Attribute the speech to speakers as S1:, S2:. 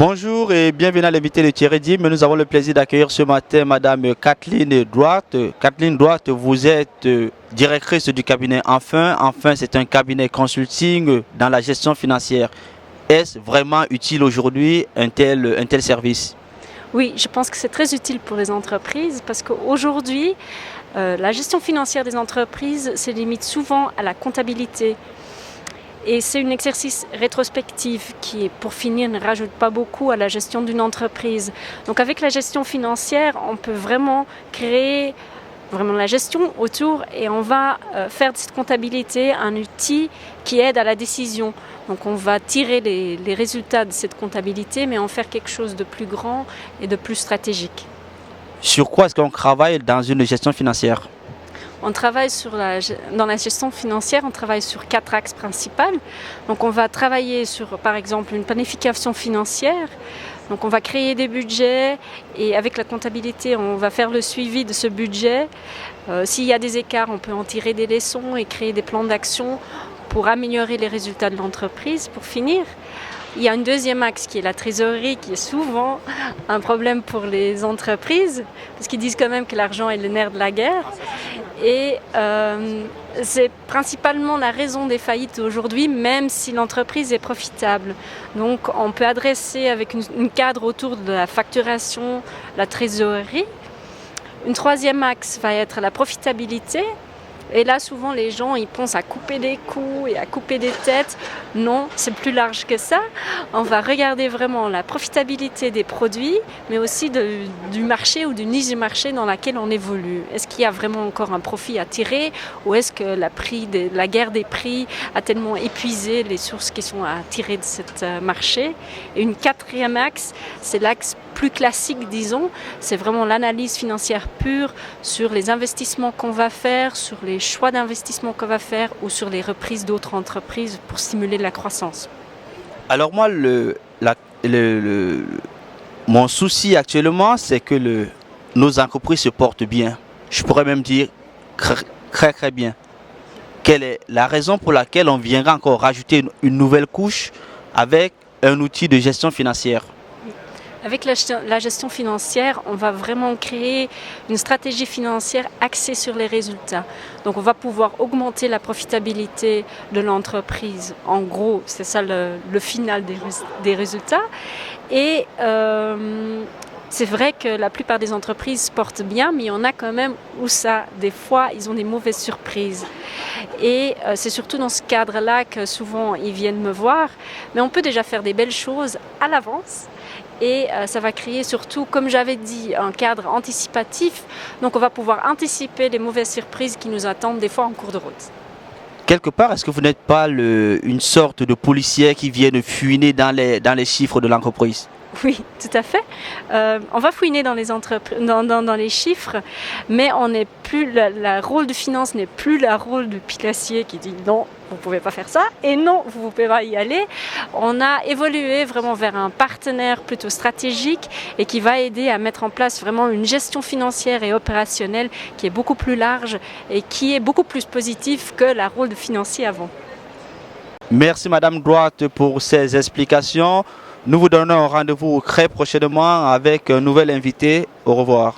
S1: Bonjour et bienvenue à l'invité de Thierry Dim. Nous avons le plaisir d'accueillir ce matin Madame Kathleen Droite. Kathleen Droite, vous êtes directrice du cabinet Enfin. Enfin, c'est un cabinet consulting dans la gestion financière. Est-ce vraiment utile aujourd'hui un tel service?
S2: Oui, je pense que c'est très utile pour les entreprises parce qu'aujourd'hui, la gestion financière des entreprises se limite souvent à la comptabilité. Et c'est un exercice rétrospectif qui, pour finir, ne rajoute pas beaucoup à la gestion d'une entreprise. Donc avec la gestion financière, on peut vraiment créer la gestion autour et on va faire de cette comptabilité un outil qui aide à la décision. Donc on va tirer les résultats de cette comptabilité, mais en faire quelque chose de plus grand et de plus stratégique.
S1: Sur quoi est-ce qu'on travaille dans une gestion financière?
S2: On travaille dans la gestion financière, on travaille sur 4 axes principaux. Donc on va travailler sur, par exemple, une planification financière. Donc on va créer des budgets et avec la comptabilité, on va faire le suivi de ce budget. S'il y a des écarts, on peut en tirer des leçons et créer des plans d'action pour améliorer les résultats de l'entreprise. Pour finir, il y a un deuxième axe qui est la trésorerie, qui est souvent un problème pour les entreprises, parce qu'ils disent quand même que l'argent est le nerf de la guerre. Et c'est principalement la raison des faillites aujourd'hui, même si l'entreprise est profitable. Donc on peut adresser avec une cadre autour de la facturation, la trésorerie. Un troisième axe va être la profitabilité. Et là, souvent, les gens ils pensent à couper des coûts et à couper des têtes. Non, c'est plus large que ça. On va regarder vraiment la profitabilité des produits, mais aussi du marché ou du niche du marché dans laquelle on évolue. Est-ce qu'il y a vraiment encore un profit à tirer ou est-ce que la guerre des prix a tellement épuisé les sources qui sont à tirer de ce marché? Et une quatrième axe, c'est l'axe plus classique, disons, c'est vraiment l'analyse financière pure sur les investissements qu'on va faire, sur les choix d'investissement qu'on va faire ou sur les reprises d'autres entreprises pour stimuler la croissance.
S1: Alors moi, mon souci actuellement, c'est que nos entreprises se portent bien. Je pourrais même dire très bien. Quelle est la raison pour laquelle on viendra encore rajouter une nouvelle couche avec un outil de gestion financière?
S2: Avec la gestion financière, on va vraiment créer une stratégie financière axée sur les résultats. Donc on va pouvoir augmenter la profitabilité de l'entreprise. En gros, c'est ça le final des résultats. Et c'est vrai que la plupart des entreprises se portent bien, mais il y en a quand même où des fois, ils ont des mauvaises surprises. Et c'est surtout dans ce cadre-là que souvent ils viennent me voir. Mais on peut déjà faire des belles choses à l'avance. Et ça va créer surtout, comme j'avais dit, un cadre anticipatif. Donc on va pouvoir anticiper les mauvaises surprises qui nous attendent des fois en cours de route.
S1: Quelque part, est-ce que vous n'êtes pas une sorte de policier qui vient fouiner dans les chiffres de l'entreprise?
S2: Oui, tout à fait. On va fouiner dans les chiffres, mais on n'est plus le rôle de finance n'est plus le rôle de pilacier qui dit non, vous ne pouvez pas faire ça et non, vous ne pouvez pas y aller. On a évolué vraiment vers un partenaire plutôt stratégique et qui va aider à mettre en place vraiment une gestion financière et opérationnelle qui est beaucoup plus large et qui est beaucoup plus positive que le rôle de financier avant.
S1: Merci Madame Droite pour ces explications. Nous vous donnons rendez-vous très prochainement avec un nouvel invité. Au revoir.